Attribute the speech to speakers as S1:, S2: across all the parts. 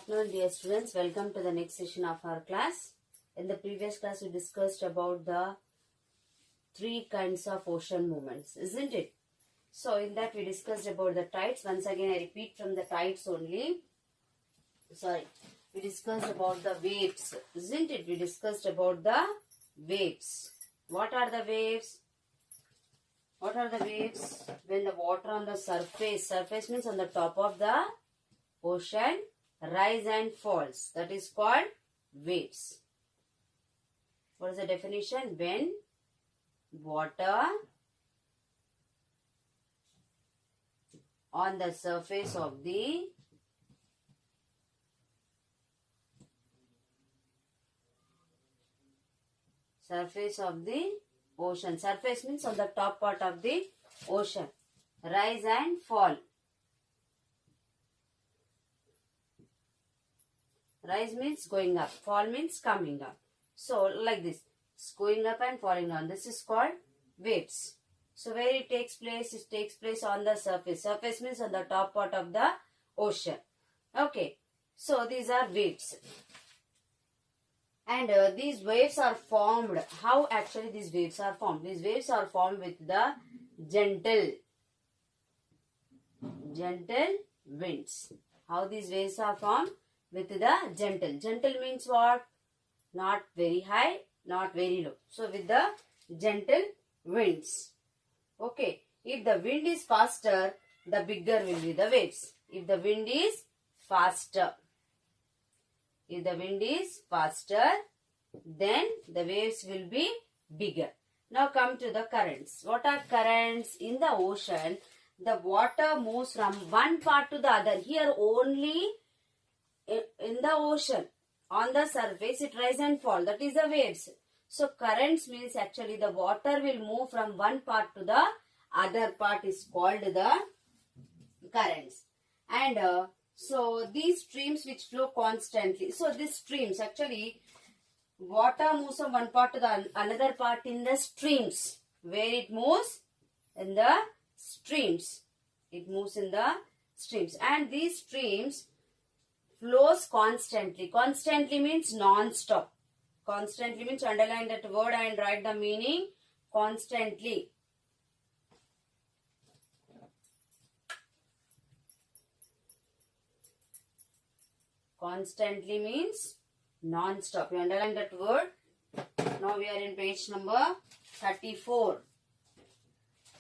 S1: afternoon, dear students. Welcome to the next session of our class. In the previous class, we discussed about the three kinds of ocean movements, isn't it? So, in that we discussed about the tides. Once again, I repeat from the tides only. We discussed about the waves, isn't it? We discussed about the waves. What are the waves? What are the waves? When the water on the surface means on the top of the ocean, rise and falls. That is called waves. What is the definition? When water on the surface of the ocean. Surface means on the top part of the ocean. Rise and fall. Rise means going up. Fall means coming up. So, like this. It's going up and falling down. This is called waves. So, where it takes place? It takes place on the surface. Surface means on the top part of the ocean. Okay. So, these are waves. And these waves are formed. How actually these waves are formed? These waves are formed with the gentle winds. How these waves are formed? With the gentle. Gentle means what? Not very high, not very low. So, with the gentle winds. Okay. If the wind is faster, the bigger will be the waves. If the wind is faster. If the wind is faster, then the waves will be bigger. Now come to the currents. What are currents? In the ocean, the water moves from one part to the other. Here only in the ocean, on the surface, it rise and fall. That is the waves. So currents means actually the water will move from one part to the other part is called the currents. And so these streams which flow constantly. So these streams actually water moves from one part to the another part in the streams. Where it moves? In the streams. It moves in the streams. And these streams flows constantly. Constantly means non-stop. Constantly means underline that word and write the meaning. Constantly. Constantly means non-stop. You underline that word. Now we are in page number 34.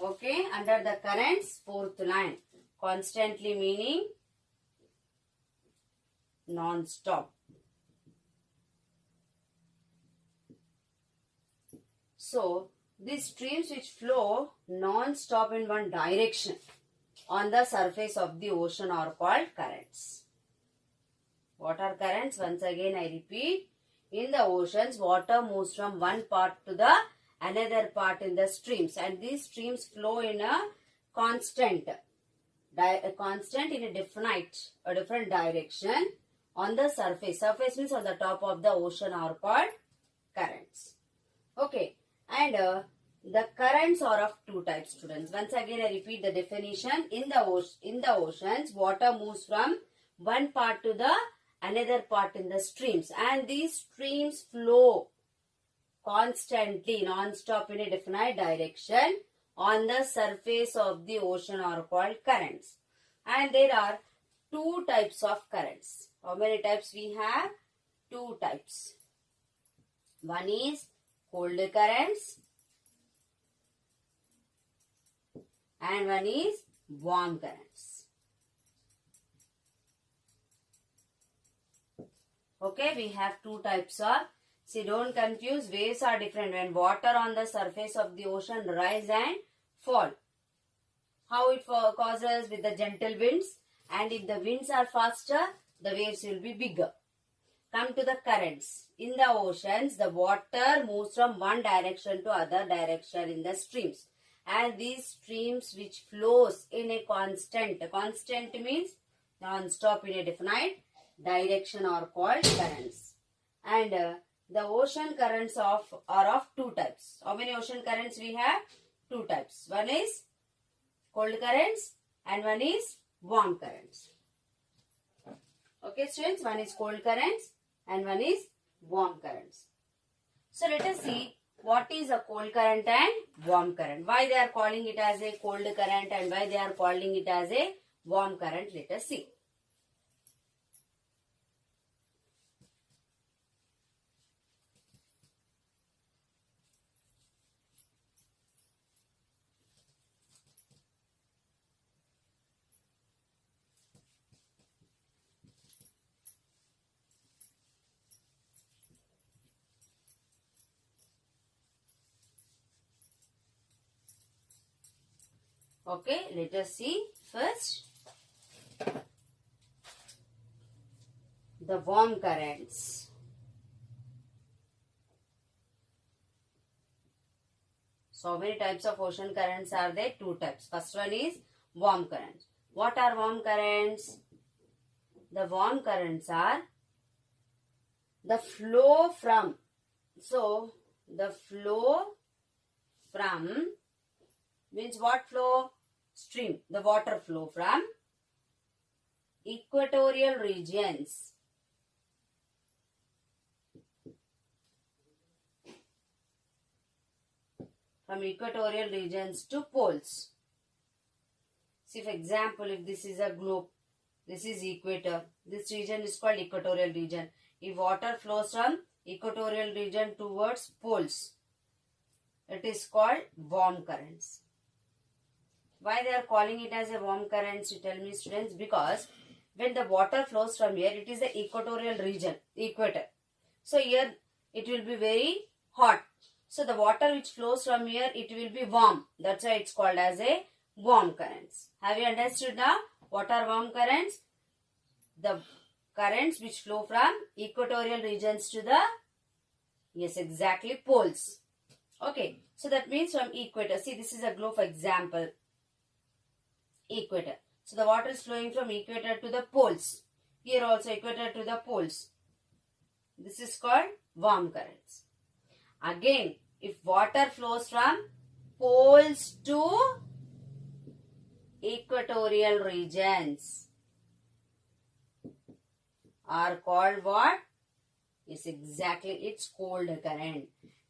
S1: Okay. Under the currents, fourth line. Constantly meaning non-stop. So, these streams which flow non-stop in one direction on the surface of the ocean are called currents. What are currents? Once again I repeat. In the oceans, water moves from one part to the another part in the streams. And these streams flow in a constant in a different direction on the surface. Surface means on the top of the ocean are called currents. Okay. And the currents are of two types, students. Once again, I repeat the definition. In the oceans, water moves from one part to the another part in the streams. And these streams flow constantly, non-stop in a definite direction on the surface of the ocean are called currents. And there are two types of currents. How many types we have? Two types. One is cold currents and one is warm currents. Okay, we have two types of. See, don't confuse. Waves are different. When water on the surface of the ocean rise and fall. How it causes? With the gentle winds. And if the winds are faster, the waves will be bigger. Come to the currents. In the oceans, the water moves from one direction to other direction in the streams. And these streams which flows in a constant means non-stop in a definite direction are called currents. And the ocean currents are of two types. How many ocean currents we have? Two types. One is cold currents and one is warm currents. Okay, students, one is cold currents and one is warm currents. So let us see what is a cold current and warm current. Why they are calling it as a cold current and why they are calling it as a warm current. Let us see. Okay, let us see first the warm currents. So, how many types of ocean currents are there? Two types. First one is warm currents. What are warm currents? The warm currents are the flow from. So, the flow from means what flow? Stream. The water flow from equatorial regions. From equatorial regions to poles. See, for example, if this is a globe, this is equator. This region is called equatorial region. If water flows from equatorial region towards poles, it is called warm currents. Why they are calling it as a warm currents, you tell me, students? Because when the water flows from here, it is the equatorial region, equator. So here it will be very hot. So the water which flows from here, it will be warm. That's why it's called as a warm currents. Have you understood now? What are warm currents? The currents which flow from equatorial regions to the, yes, exactly, poles. Okay, so that means from equator. See, this is a globe, for example. Equator. So the water is flowing from equator to the poles. Here also equator to the poles. This is called warm currents. Again, if water flows from poles to equatorial regions, are called what? Yes, exactly, it's cold current.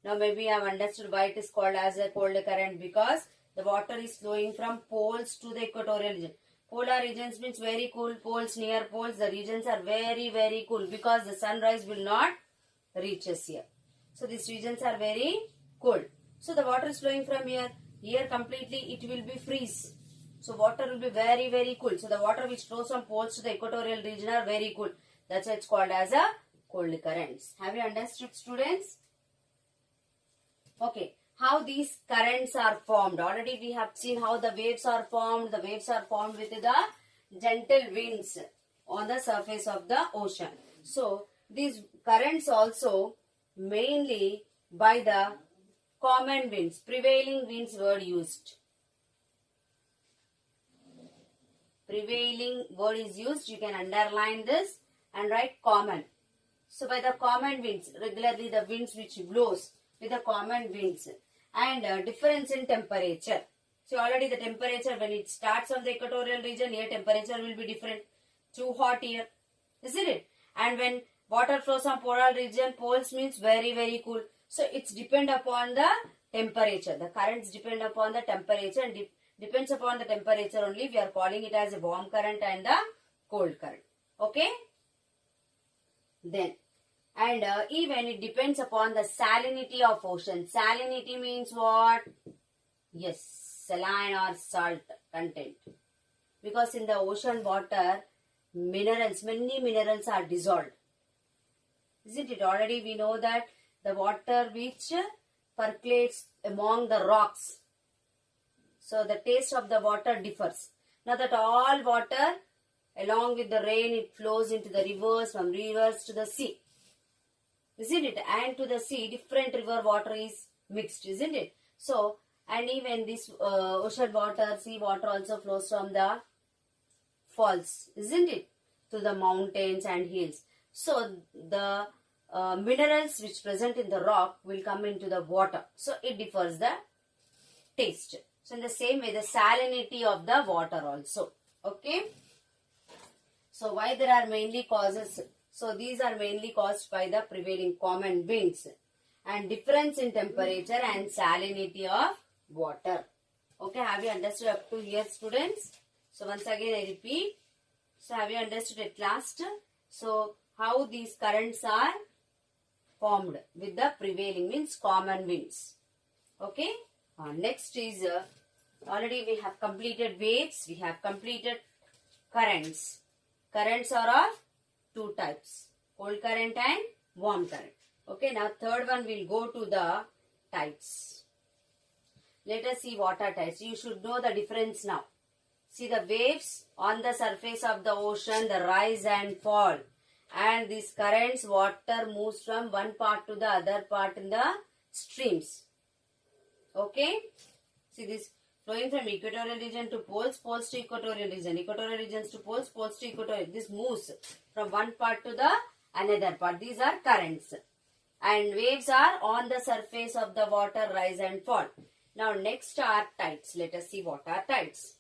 S1: Now maybe you have understood why it is called as a cold current, because the water is flowing from poles to the equatorial region. Polar regions means very cool. Poles, near poles, the regions are very, very cool because the sunrise will not reach us here. So these regions are very cold. So the water is flowing from here. Here completely it will be freeze. So water will be very, very cool. So the water which flows from poles to the equatorial region are very cool. That's why it's called as a cold currents. Have you understood, students? Okay. How these currents are formed. Already we have seen how the waves are formed. The waves are formed with the gentle winds on the surface of the ocean. So these currents also mainly by the common winds, prevailing winds word used. Prevailing word is used. You can underline this and write common. So by the common winds, regularly the winds which blows with the common winds. And difference in temperature. So already the temperature, when it starts on the equatorial region, here temperature will be different. Too hot here, isn't it? And when water flows on polar region, poles means very, very cool. So it's depend upon the temperature. The currents depend upon the temperature and depends upon the temperature only. We are calling it as a warm current and the cold current. Okay? Then. And even it depends upon the salinity of ocean. Salinity means what? Yes, saline or salt content. Because in the ocean water, minerals, many minerals are dissolved. Isn't it? Already we know that the water which percolates among the rocks. So the taste of the water differs. Now that all water, along with the rain, it flows into the rivers, from rivers to the sea. Isn't it? And to the sea, different river water is mixed, isn't it? So, and even this ocean water, sea water also flows from the falls, isn't it? To the mountains and hills. So, the minerals which present in the rock will come into the water. So, it differs the taste. So, in the same way, the salinity of the water also. Okay? So why there are mainly causes? So these are mainly caused by the prevailing common winds and difference in temperature and salinity of water. Okay, have you understood up to here, students? So once again I repeat. So have you understood at last? So how these currents are formed with the prevailing means common winds. Okay. Next is already we have completed waves. We have completed currents. Currents are of two types, cold current and warm current. Okay. Now third one we'll go to the tides. Let us see what are tides. You should know the difference now. See the waves on the surface of the ocean, the rise and fall. And these currents, water moves from one part to the other part in the streams. Okay. See this flowing from equatorial region to poles, poles to equatorial regions to poles, poles to equatorial. This moves from one part to the another part. These are currents. And waves are on the surface of the water, rise and fall. Now next are tides. Let us see what are tides.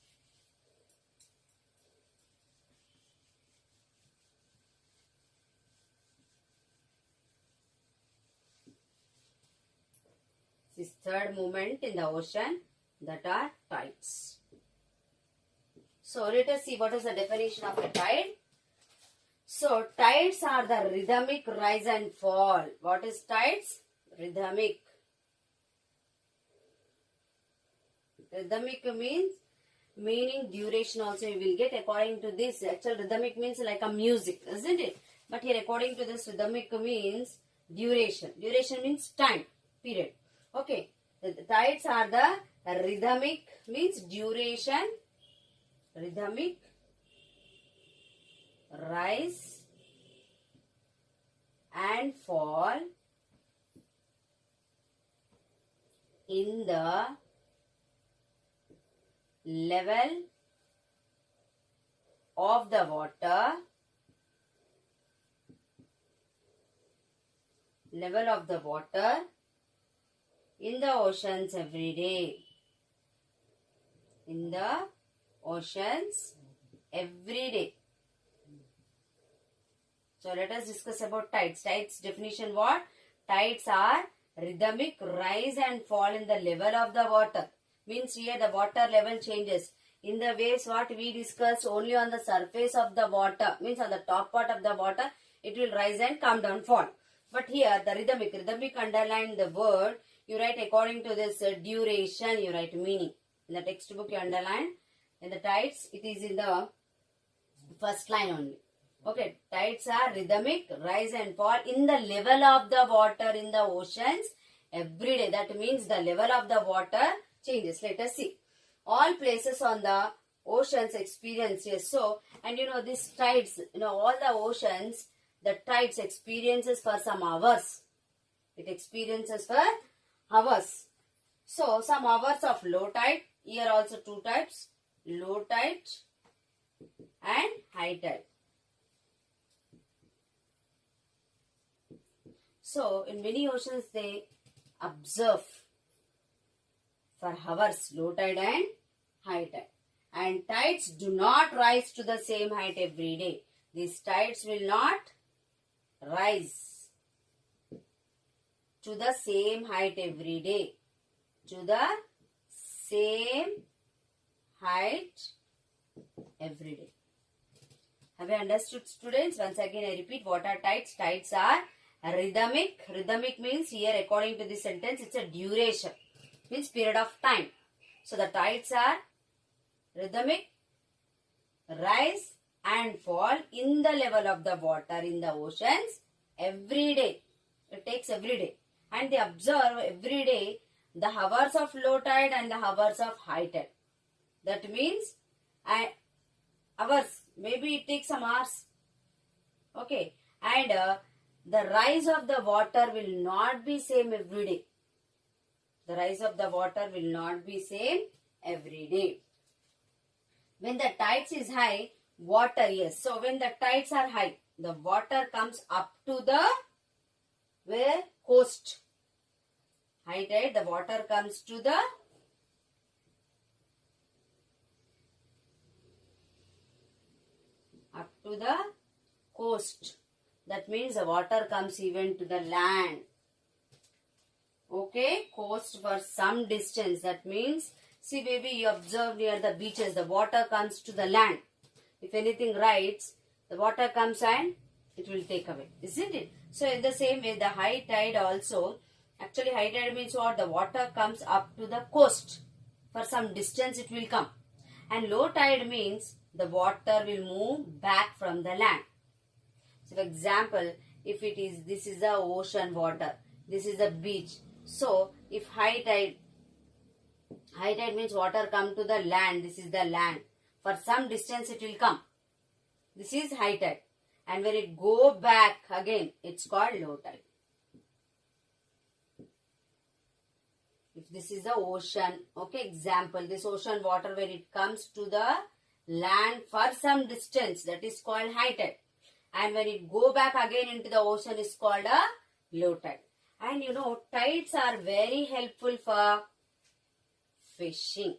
S1: This third movement in the ocean, that are tides. So let us see what is the definition of a tide. So tides are the rhythmic rise and fall. What is tides? Rhythmic. Rhythmic meaning duration also you will get according to this. Actual rhythmic means like a music, isn't it? But here according to this rhythmic means duration. Duration means time, period. Okay. The tides are the rhythmic means duration, rhythmic rise and fall in the level of the water, in the oceans every day. In the oceans every day. So let us discuss about tides. Tides definition what? Tides are rhythmic rise and fall in the level of the water. Means here the water level changes. In the waves what we discussed only on the surface of the water. Means on the top part of the water it will rise and come down, fall. But here the rhythmic underline the word. You write according to this duration, you write meaning. In the textbook you underline. In the tides it is in the first line only. Okay, tides are rhythmic rise and fall in the level of the water in the oceans every day. That means the level of the water changes. Let us see. All places on the oceans experience, yes. So, and you know these tides, all the oceans, the tides experiences for some hours. It experiences for hours. So, some hours of low tide. Here also two types. Low tide and high tide. So, in many oceans they observe for hours low tide and high tide. And tides do not rise to the same height every day. These tides will not rise to the same height every day. To the same height every day. Have you understood, students? Once again I repeat, what are tides? Tides are rhythmic. Rhythmic means here according to this sentence it's a duration. Means period of time. So the tides are rhythmic rise and fall in the level of the water in the oceans every day. It takes every day. And they observe every day the hours of low tide and the hours of high tide. That means hours. Maybe it takes some hours. Okay. And the rise of the water will not be same every day. The rise of the water will not be same every day. When the tides is high, water, yes. So when the tides are high, the water comes up to the where? Coast. High tide, the water comes to the up to the coast. That means the water comes even to the land. Okay, coast for some distance. That means, see baby, you observe near the beaches, the water comes to the land. If anything rides, the water comes and it will take away, isn't it? So in the same way, the high tide also, actually high tide means what? The water comes up to the coast. For some distance it will come. And low tide means the water will move back from the land. So for example, if it is, this is the ocean water, this is the beach. So if high tide means water come to the land, this is the land. For some distance it will come. This is high tide. And when it go back again, it's called low tide. If this is the ocean, okay, example, this ocean water, when it comes to the land for some distance, that is called high tide. And when it go back again into the ocean, is called a low tide. And you know, tides are very helpful for fishing.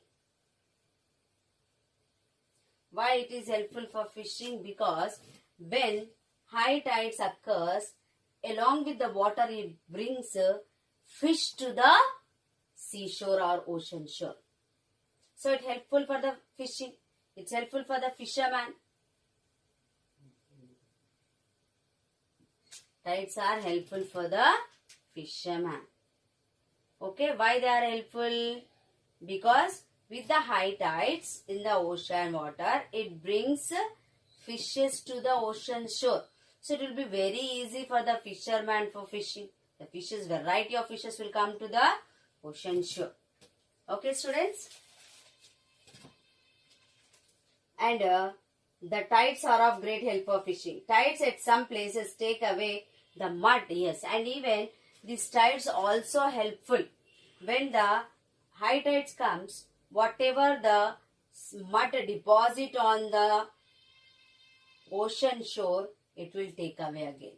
S1: Why it is helpful for fishing? Because when high tides occurs, along with the water, it brings fish to the seashore or ocean shore. So it's helpful for the fishing. It's helpful for the fisherman. Tides are helpful for the fisherman. Okay, why they are helpful? Because with the high tides in the ocean water, it brings fishes to the ocean shore. So it will be very easy for the fisherman for fishing. The fishes, variety of fishes will come to the ocean shore. Okay, students? And the tides are of great help for fishing. Tides at some places take away the mud, yes. And even these tides also helpful. When the high tides comes, whatever the mud deposit on the ocean shore, it will take away again.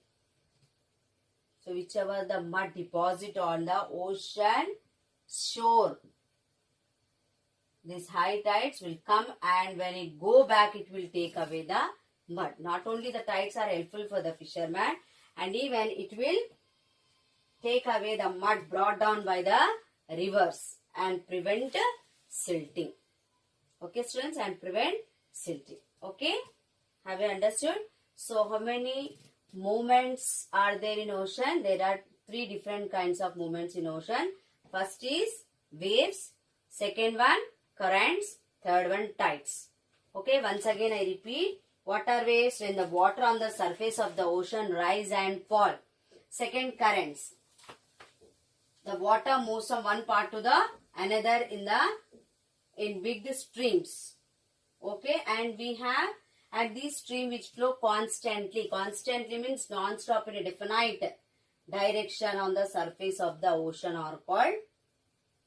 S1: So whichever the mud deposit on the ocean shore, these high tides will come, and when it go back, it will take away the mud. Not only the tides are helpful for the fisherman, and even it will take away the mud brought down by the rivers and prevent silting. Okay, students, and prevent silting. Okay, have you understood? So how many movements are there in ocean? There are 3 different kinds of movements in ocean. First is waves, second one currents, third one tides. Okay, once again I repeat. What are waves? When the water on the surface of the ocean rise and fall. Second, currents. The water moves from one part to the another in big streams. Okay, and we have at these streams which flow constantly. Constantly means non-stop in a definite direction on the surface of the ocean are called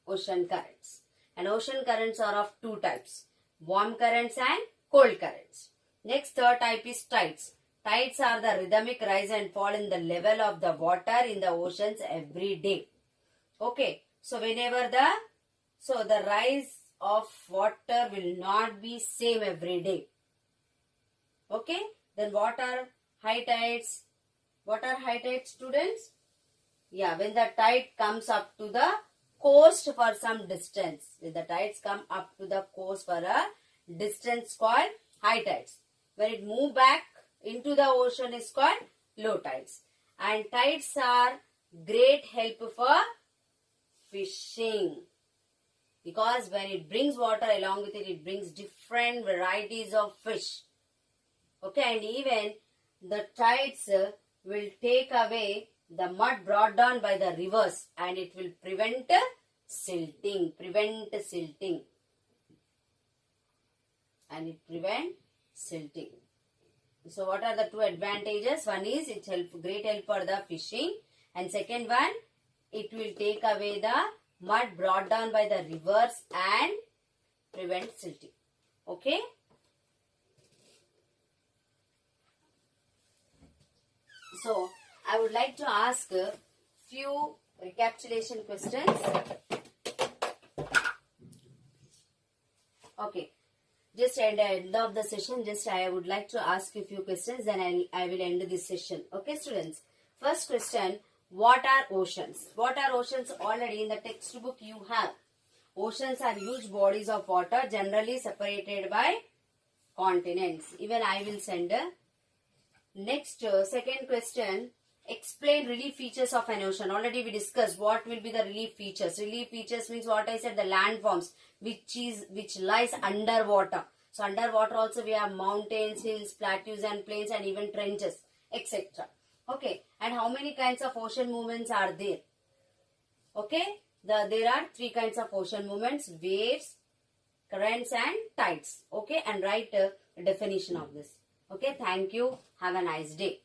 S1: ocean currents. And ocean currents are of 2 types. Warm currents and cold currents. Next, third type is tides. Tides are the rhythmic rise and fall in the level of the water in the oceans every day. Okay, so whenever the rise of water will not be same every day. Okay, then what are high tides? What are high tides, students? Yeah, when the tide comes up to the coast for some distance. When the tides come up to the coast for a distance called high tides. When it move back into the ocean is called low tides. And tides are great help for fishing. Because when it brings water along with it, it brings different varieties of fish. Okay, and even the tides will take away the mud brought down by the rivers, and it will prevent silting. And it prevent silting. So what are the 2 advantages? One is it's great help for the fishing, and second one, it will take away the mud brought down by the rivers and prevent silting. Okay. So I would like to ask a few recapitulation questions. Okay. Just at the end of the session, just I would like to ask you a few questions, then I will end this session. Okay, students. First question, what are oceans? What are oceans? Already in the textbook you have. Oceans are huge bodies of water generally separated by continents. Even I will send a next second question. Explain relief features of an ocean. Already we discussed what will be the relief features. Relief features means what I said, the landforms which lies underwater. So underwater also we have mountains, hills, plateaus and plains and even trenches, etc. Okay, and how many kinds of ocean movements are there? Okay, there are 3 kinds of ocean movements: waves, currents and tides. Okay, and write a definition of this. Okay, thank you. Have a nice day.